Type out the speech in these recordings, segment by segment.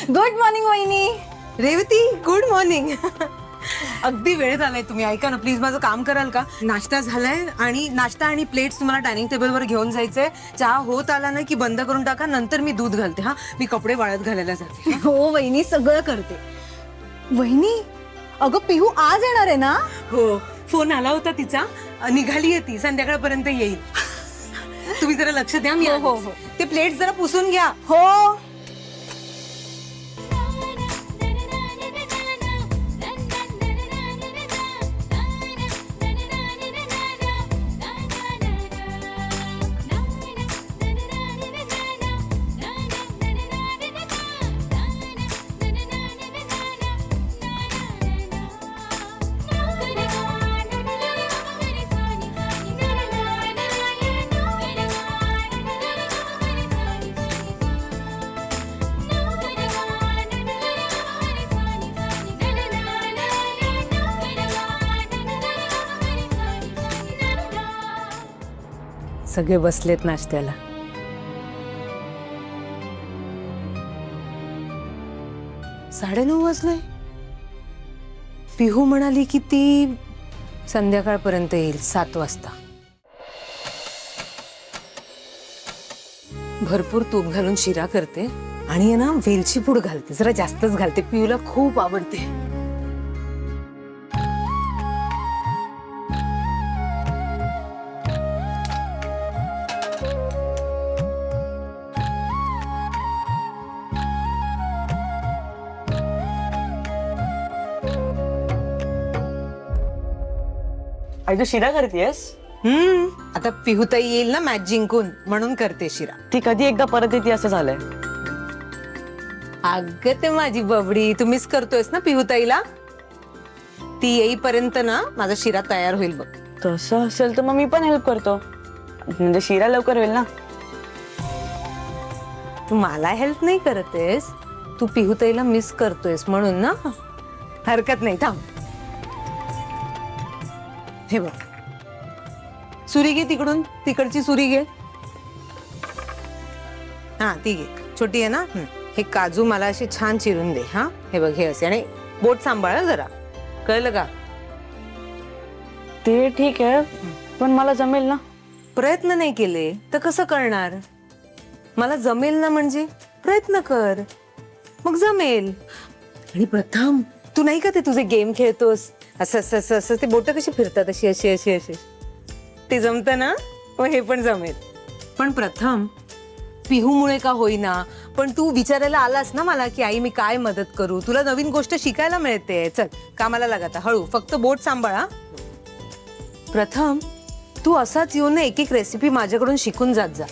Good morning वहिनी. Revati good morning. अगदी वेळेत आलाय तुम्ही. ऐका ना प्लीज, माझं काम कराल का? नाश्ता झालाय आणि नाश्ता आणि प्लेट्स तुम्हाला डायनिंग टेबलवर घेऊन जायचंय. चहा होत आला ना की बंद करून टाका, नंतर मी दूध घालते. हा, मी कपडे वाळत घालायला जाते. हो वहिनी, सगळं करते. वहिनी, अगं पिहू आज येणार आहे ना? हो, फोन आला होता तिचा. निघालीये ती, संध्याकाळपर्यंत येईल. तुम्ही जरा लक्ष द्या. मी हो. ते प्लेट्स जरा पुसून घ्या. हो. सगळे बसलेत नाश्त्याला. साडेनऊ वाजले. पिहू म्हणाली की ती संध्याकाळपर्यंत येईल, 7 वाजता. भरपूर तूप घालून शिरा करते आणि ना वेलची पूड घालते, जरा जास्तच घालते. पिहूला खूप आवडते. आई तू शिरा करतेस? आता पिहूताई येईल ना मॅच जिंकून, म्हणून करते शिरा. ती कधी एकदा परत येते असं झालंय. अगं ते माझी बबडी, तू मिस करतोयस ना पिहूताईला. ती येईपर्यंत ना माझा शिरा तयार होईल बघ. तसं असेल तर मग मी पण हेल्प करतो, म्हणजे शिरा लवकर होईल ना. तू मला हेल्प नाही करतेस, तू पिहूताईला मिस करतोयस म्हणून ना. हरकत नाही, थांब. हे बघ, सुरी घे तिकडून, तिकडची सुरी घे. हा ती घे, छोटी आहे ना. हे काजू मला असे छान चिरून दे. हा, हे बघ, हे असे. आणि बोट सांभाळ जरा, कळलं का? ते ठीक आहे, पण मला जमेल ना. प्रयत्न नाही केले तर कसं करणार? मला जमेल ना म्हणजे प्रयत्न कर, मग जमेल. आणि प्रथम, तू नाही का ते तुझे गेम खेळतोस, असं असं असं असं ते बोट कशी फिरतात, अशी अशी अशी अशी, ते जमतं ना, मग हे पण जमेल. पण प्रथम, पिहूमुळे का होईना, पण तू विचारायला आलास ना मला की आई मी काय मदत करू, तुला नवीन गोष्ट शिकायला मिळते. चल कामाला लागा, हळू, फक्त बोट सांभाळा. प्रथम, तू असाच येऊन ना एक एक रेसिपी माझ्याकडून शिकून जात जा.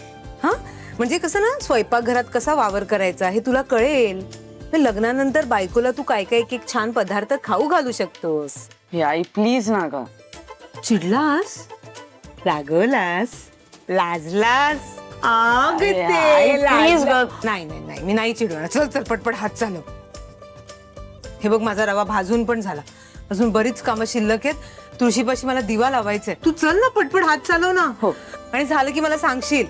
हा, म्हणजे कसं ना, स्वयंपाकघरात कसा वावर करायचा हे तुला कळेल. लग्नानंतर बायकोला तू काय काय एक एक छान पदार्थ खाऊ घालू शकतोस. हे आई प्लीज ना ग. चिडलास, रागवलास, लाजलास, प्लीज ग. नाही नाही नाही, मी नाही चिडवणार. चल चल पटपट हात चालव. हे बघ, माझा रवा भाजून पण झाला, अजून बरीच कामं शिल्लक आहेत. तुळशीपाशी मला दिवा लावायचाय. तू चल ना, पटपट हात चालव ना. हो. आणि झालं की मला सांगशील.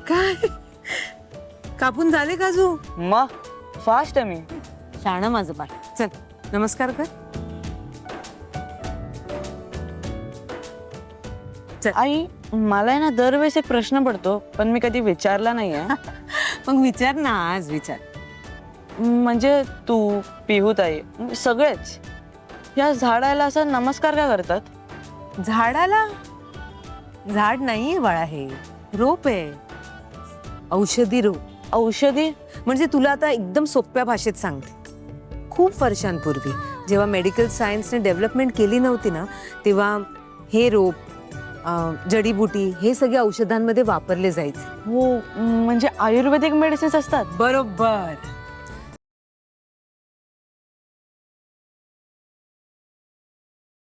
काय कापून झाले काजू? मग फास्ट आहे मी. शाणं माझं बाळ. चल नमस्कार कर. आई मला आहे ना दरवेळेस एक प्रश्न पडतो, पण मी कधी विचारला नाहीये. मग विचार ना, आज विचार. म्हणजे तू, पिहूताई, सगळेच या झाडाला असा नमस्कार का करतात? झाडाला? झाड नाहीये बाळा, हे रोप आहे, औषधी रोप. औषधी? म्हणजे तुला आता एकदम सोप्या भाषेत सांगते. खूप वर्षांपूर्वी जेव्हा मेडिकल सायन्सने डेव्हलपमेंट केली नव्हती ना, तेव्हा हे रोप, जडीबुटी हे सगळे औषधांमध्ये वापरले जायचे. हो, म्हणजे आयुर्वेदिक मेडिसिन्स असतात. बरोबर.